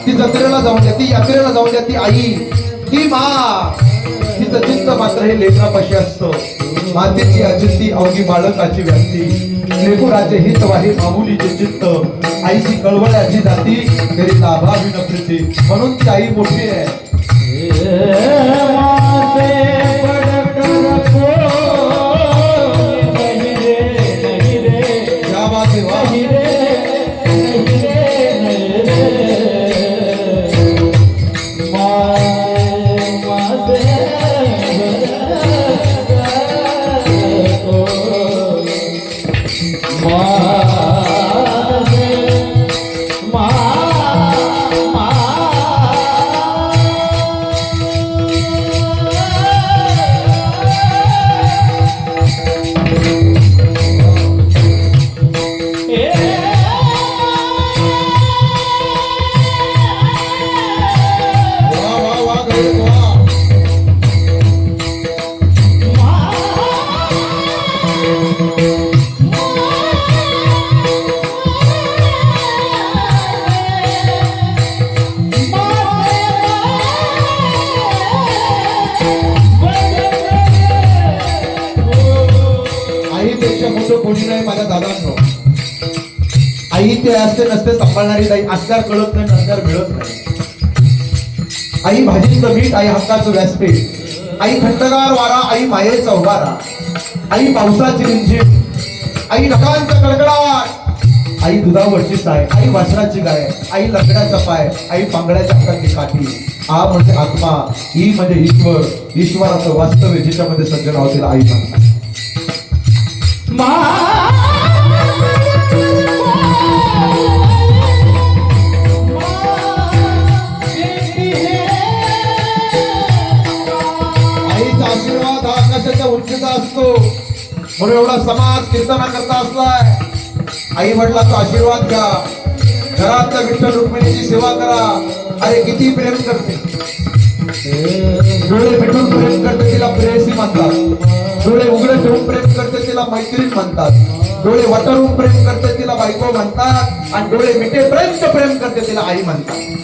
ती जत्रेला जाऊन द्या, ती यात्रेला जाऊन द्या, ती आई, ती मा, तिचं चित्त मात्र हे लेकरापाशी असतं. मातेची अचिंती अवघी बाळकाची व्याप्ती, लेकराचे हित वाही मामुलीचे चित्त, आईची कळवळ्याची जाती तरी लाभावी न प्रीती, म्हणून ती आई मोठी आहे. क्या बात आहे वा. कोणी नाही माझ्या दादांनो. आई ते असते नसते सांभाळणारी ताई, असल्यावर कळत नाही, नसल्यावर मिळत नाही. आई भाजीचं मीठ, आई हक्काचं व्यासपीठ, आई थंडगार वारा, आई मायेचा उभारा, आई पावसाची रिमझिम, आई ढगांचा कडकडाट, आई दुधावरची साय, आई वासराची गाय, आई लकड्याचा पाय, आई पांगड्याच्या हातातली काठी. आ म्हणजे आत्मा, ई म्हणजे ईश्वर, ईश्वराचं वास्तव्य जिच्यामध्ये सज्जन होतील आई म्हणतात. आईचा आशीर्वाद हा आकाशाच्या उंचीचा असतो, म्हणून एवढा समाज कीर्तना करता असलाय. आई वडिलांचा आशीर्वाद घ्या, घरातल्या विठ्ठल रुक्मिणीची सेवा करा. अरे किती प्रेम करते, डोळे मिटून प्रेम करते तिला प्रेयसी म्हणतात, डोळे उघडे ठेवून प्रेम करते तिला मैत्रीण म्हणतात, डोळे वटरून प्रेम करते तिला बायको म्हणतात, आणि डोळे मिटेपर्यंत प्रेम करते तिला आई म्हणतात.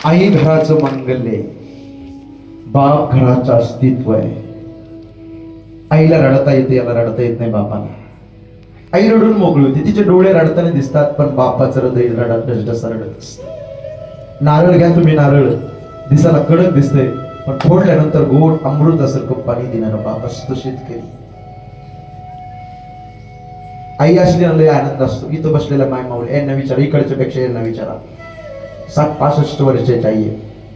आई घराचं मंगल्य, बाप घराचं अस्तित्व आहे. आईला रडता येते, याला रडता येत नाही बापाला. आई रडून मोकळी होती, तिचे डोळे रडताना दिसतात, पण बापाचं हृदय रडत असतं. नारळ घ्या तुम्ही, नारळ दिसायला कडक दिसतंय, पण फोडल्यानंतर गोड अमृत असं पाणी देणारा बाप असतो शेतकरी. आई असलेला लय आनंद असतो. इथं बसलेला माय माऊली यांना विचारा, इकडच्या पेक्षा यांना विचारा. 60-65 वर्षाची आई आहे,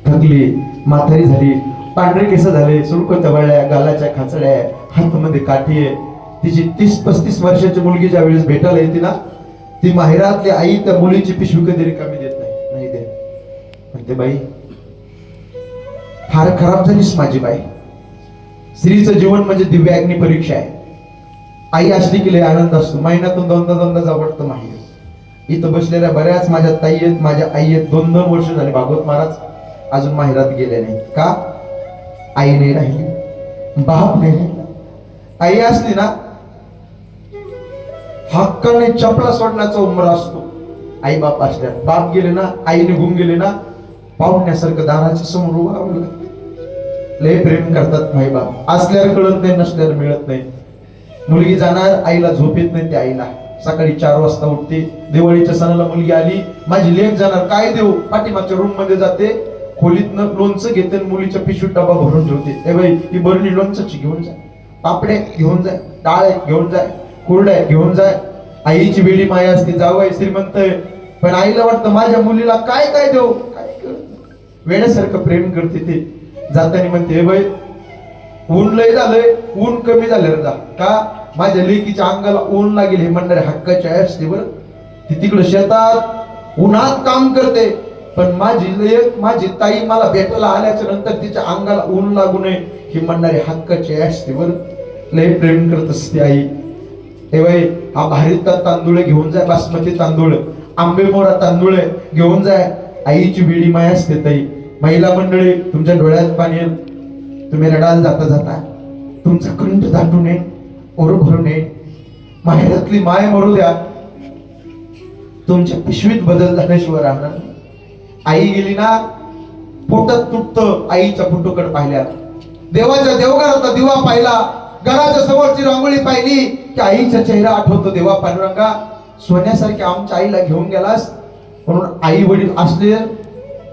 थकली, म्हातारी झाली, पांढरे केस झाले, सुरकत वळल्या, गालाच्या खाचड्या, हातामध्ये काठी आहे. तिची 30-35 वर्षाची मुलगी ज्या वेळेस भेटायला येते ना, ती माहेरातली आई त्या मुलीची पिशवी कधी रिकामी देत नाही देत. म्हणते बाई फार खराब झालीस माझी बाई. स्त्रीचं जीवन म्हणजे दिव्य अग्नी परीक्षा आहे. आई असली की लय आनंद असतो. महिन्यातून दोनदा जावडतं माहेर. इथं बसलेल्या बऱ्याच माझ्या ताई आहेत, माझ्या आई आहेत. 2-2 वर्ष झाली भागवत महाराज अजून माहेरात गेले नाही. का? आई नाही राहिली, बाप नाही राहिला. आई असली ना, हक्काने चपला सोडण्याचा उमरा असतो. आई बाप असल्या, बाप गेले ना, आई निघून गेले ना, पाहुण्यासारखं दाराच्या समोर उभं राहावं. लय प्रेम करतात माई बाप. असल्यावर कळत नाही, नसल्यावर मिळत नाही. मुलगी जाणार, आईला झोप येत नाही. त्या आईला सकाळी 4 वाजता उठते. दिवाळीच्या सणाला मुलगी आली, माझी लेक जाणार, काय देऊ? पाठीमागच्या रूम मध्ये जाते, खोलीतनं लोणचं घेते, मुलीच्या पिशवीत डबा भरून ठेवते. ए बाई, ही बरणी लोणच्याची घेऊन जा, पापडे घेऊन जाय, डाळ घेऊन जाय, कुरड्या घेऊन जाय. आईची वेळी माया असते, जावई श्रीमंत आहे, पण आईला वाटतं माझ्या मुलीला काय काय देऊ, काय वेड्यासारखं प्रेम करते. ते जाताना म्हणते, हे बाई ऊन लय झालंय, ऊन कमी झालं जा, का माझ्या लेकीच्या अंगाला ऊन लागेल हे म्हणणारे हक्काची आई असते. बरं, ती तिकडे शेतात उन्हात काम करते, पण माझी लेक, माझी ताई मला भेटायला आल्याच्या नंतर तिच्या अंगाला ऊन लागू नये ही म्हणणारी हक्काची आई असते. बरं, लय प्रेम करत असते आई. हे बाई, हा भारीचा तांदूळ घेऊन जाय, बासमती तांदूळ, आंबेमोरा तांदूळ घेऊन जाय. आईची वेळी माया असते. ताई, महिला मंडळी, तुमच्या डोळ्यात पाणी येईल, तुम्ही रडाल जाता जाता, तुमचा कंठ दाटू नये, ओर भरू नये. माहेरातली माय मरू द्या, तुमच्या पिशवीत बदल झाल्याशिवाय राहणार. आई गेली ना, पोटात तुटतं आईच्या फोटोकडे पाहिल्या. देवाच्या देवघरातला दिवा पाहिला, घराच्या समोरची रांगोळी पाहिली की आईचा चेहरा आठवतो. देवा पांडुरंगा, सोन्यासारख्या आमच्या आईला घेऊन गेलास, म्हणून आई वडील असले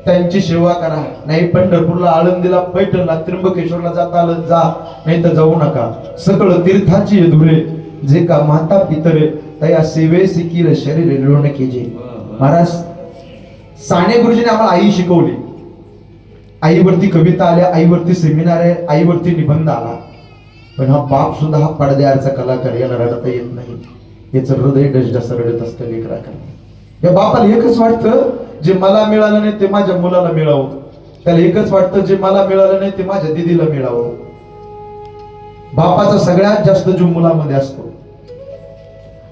त्यांची सेवा करा. नाही पंढरपूरला, आळंदीला, पैठणला, त्र्यंबकेश्वरला जाता आलं जा, नाही तर जाऊ नका. सकळ तीर्थाची धुरे जे का माता पितरे तया सेवे सिकीर शरीर लोण केजे. महाराज साने गुरुजीने आम्हाला आई शिकवली. आईवरती कविता आल्या, आईवरती सेमिनार आहे, आईवरती निबंध आला. पण हा बाप सुद्धा हा पडद्याचा कलाकार, याला रडता येत नाही. याचं हृदय डसडस रडत असतं लेकराकडे. या बापाला एकच वाटतं, जे मला मिळालं नाही ते माझ्या मुलाला मिळावं. त्याला एकच वाटतं, जे मला मिळालं नाही ते माझ्या दिदीला मिळावं. बापाचा सगळ्यात जास्त जीव मुलामध्ये असतो,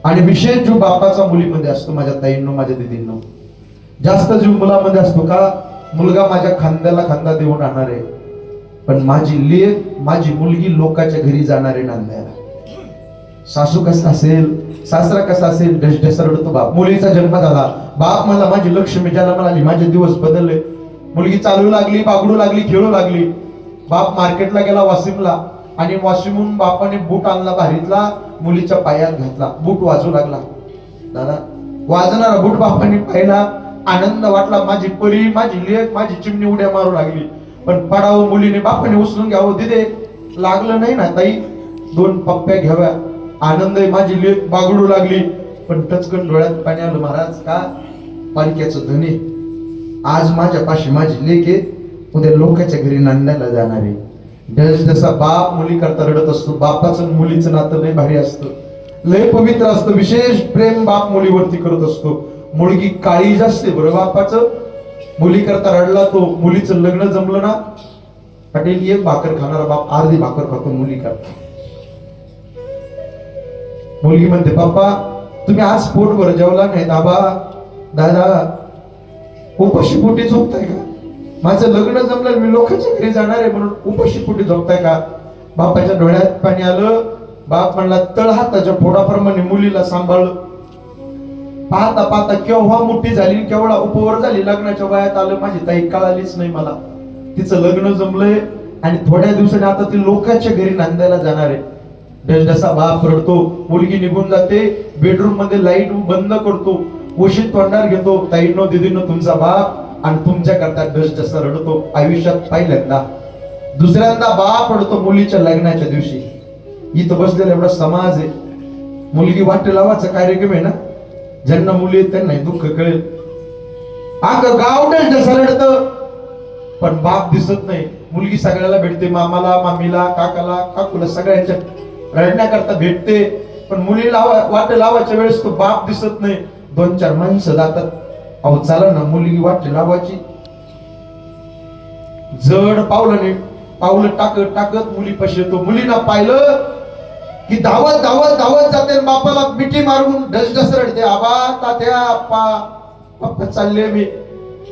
आणि विशेष जीव बापाचा मुलीमध्ये असतो. माझ्या ताईंनो, माझ्या दिदींनो, जास्त जीव मुलामध्ये असतो. का? मुलगा माझ्या खांद्याला खांदा देऊन राहणार आहे, पण माझी लेक, माझी मुलगी लोकांच्या घरी जाणार आहे नांदायला. सासू कसं असेल, सासरा कसा असेल, डसडस रडतो बाप. मुलीचा जन्म झाला, बाप मला माझी लक्ष्मी ज्याला म्हणाली, माझे दिवस बदलले. मुलगी चालू लागली, बागडू लागली, खेळू लागली. बाप मार्केटला गेला वाशिमला, आणि वाशिमहून बापाने बूट आणला भारीतला, मुलीच्या पायात घातला. बूट वाजू लागला. दादा, वाजणारा बूट बापाने पाहिला, आनंद वाटला. माझी परी, माझी लेक, माझी चिमणी उड्या मारू लागली. पण पडावं मुलीने, बापाने उचलून घ्यावं. दिदे लागलं नाही ना ताई, 2 पप्प्या घ्याव्या. आनंद आहे, माझी लेक बागडू लागली, पण टचकन डोळ्यात पाणी आलं. महाराज, का? पालख्याचं धनी आज माझ्या पाशी माझी लेक आहे, उद्या लोकांच्या घरी नांदायला जाणार आहे. जसा बाप मुली करता रडत असतो, बापाचं मुलीचं नातं लय भारी असतं, लय पवित्र असतं. विशेष प्रेम बाप मुलीवरती करत असतो. मुलगी काळी जास्त बरं बापाचं, मुली करता रडला तो. मुलीचं लग्न जमलं ना, पाटील एक भाकर खाणारा बाप अर्धी भाकर खातो मुली करता. मुलगी म्हणते, पप्पा तुम्ही आज पोटभर जेवला नाही. दादा उपाशी पोटी झोपताय का? माझं लग्न जमलं, मी लोकांच्या घरी जाणार आहे म्हणून उपाशी पोटी झोपताय का? बापाच्या डोळ्यात पाणी आलं. बाप म्हणला, तळहाताच्या फोडाप्रमाणे मुलीला सांभाळलं. पाहता पाहता केव्हा मोठी झाली, केवढा उपवर झाली, लग्नाच्या वयात आलं. माझी ताई कळालीच नाही मला. तिचं लग्न जमलंय, आणि थोड्या दिवसांनी आता ती लोकांच्या घरी नांदायला जाणार आहे. डसडसा बाप रडतो. मुलगी निघून जाते, बेडरूम मध्ये लाईट बंद करतो, उशीत तोंडार घेतो. ताईंनो, दिदींनो, तुमचा बाप आणि तुमच्या करता डसडसा रडतो. आयुष्यात पहिल्यांदा, दुसऱ्यांदा बाप रडतो मुलीच्या लग्नाच्या दिवशी. इथं बसलेला एवढा समाज आहे. मुलगी वाटे लावायचा कार्यक्रम आहे ना, ज्यांना मुली आहेत त्यांना दुःख कळेल. अगं गाव डसडसा रडतं, पण बाप दिसत नाही. मुलगी सगळ्याला भेटते, मामाला, मामीला, काकाला, काकूला, सगळ्यांच्या रडण्याकरता भेटते, पण मुलीला वाटे लावायच्या वेळेस तो बाप दिसत नाही. 2-4 माणसं जातात, अहो चला ना मुलगी वाटे लावायची. जड पावलं टाकत टाकत मुली पाशी येतो. मुलीला पाहिलं की धावत धावत धावत जाते, बापाला मिठी मारून डसडस रडते. आबा, तात्या, पप्पा चालले मी.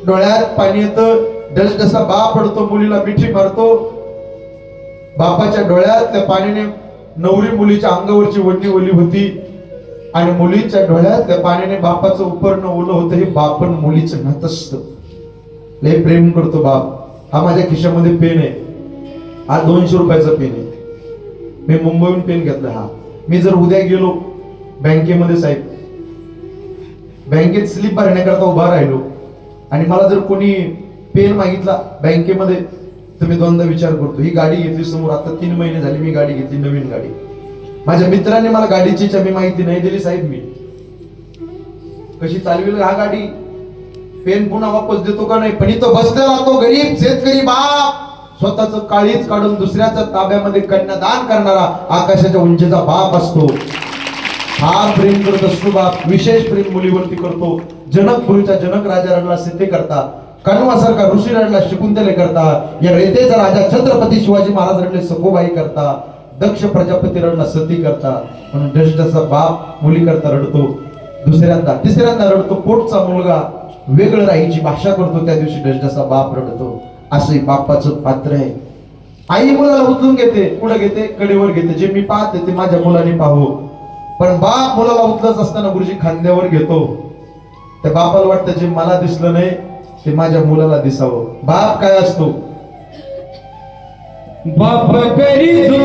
डोळ्यात पाणी येतं. डसडसा बाप पडतो, मुलीला मिठी मारतो. बापाच्या डोळ्यातल्या पाण्याने नवरी मुलीच्या अंगावरची वडणी ओली होती. आणि मुलीच्या डोळ्यात त्या पाण्याने बापाचं उपरणं ओलं होतं. हे बापन मुलीचं नातं असतं. लय प्रेम करतो बाप. हा माझ्या खिशामध्ये पेन आहे, हा 200 रुपयाचा पेन आहे. मी मुंबईहून पेन घेतला. हा मी जर उद्या गेलो बँकेमध्ये, साहेब बँकेत स्लिप भरण्याकरता उभा राहिलो आणि मला जर कोणी पेन मागितला बँकेमध्ये, तर मी दोनदा विचार करतो. ही गाडी घेतली समोर, आता 3 महिने झाले मी गाडी घेतली, नवीन गाडी. माझ्या मित्राने मला गाडीची चावी माहिती नाही दिली, साहेब मी कशी चालवेल हा गाडी, पेन पुन्हा वापस देतो का नाही. पण इथं बसलेला तो गरीब शेतकरी बाप, स्वतःच काळीच काढून दुसऱ्याच्या ताब्यामध्ये कन्यादान करणारा आकाशाच्या उंचीचा बाप असतो. फार प्रेम करत असतो बाप. विशेष प्रेम मुलीवरती करतो. जनकपुरीच्या जनक राजा रडला सिद्धी करता, कण्वासारखा ऋषी रडला शकुंतले करता, या रेतेचा राजा छत्रपती शिवाजी महाराज रडले सखोबाई करता, दक्ष प्रजापती रडला सती करता. म्हणून ज्येष्ठाचा बाप मुली करता रडतो, दुसऱ्यांदा तिसऱ्यांदा रडतो. पोटचा मुलगा वेगळं राहायची भाषा करतो, त्या दिवशी ज्येष्ठाचा बाप रडतो. असे बापाचं पात्र आहे. आई मुलाला उचलून घेते, कुठं घेते, कडेवर घेते. जे मी पाहते ते माझ्या मुलाने पाहू. पण बाप मुलाला उचलत असताना गुरुजी खांद्यावर घेतो. त्या बापाला वाटतं जे मला दिसलं नाही ते माझ्या मुलाला दिसावं. बाप काय असतो, बाप करी जो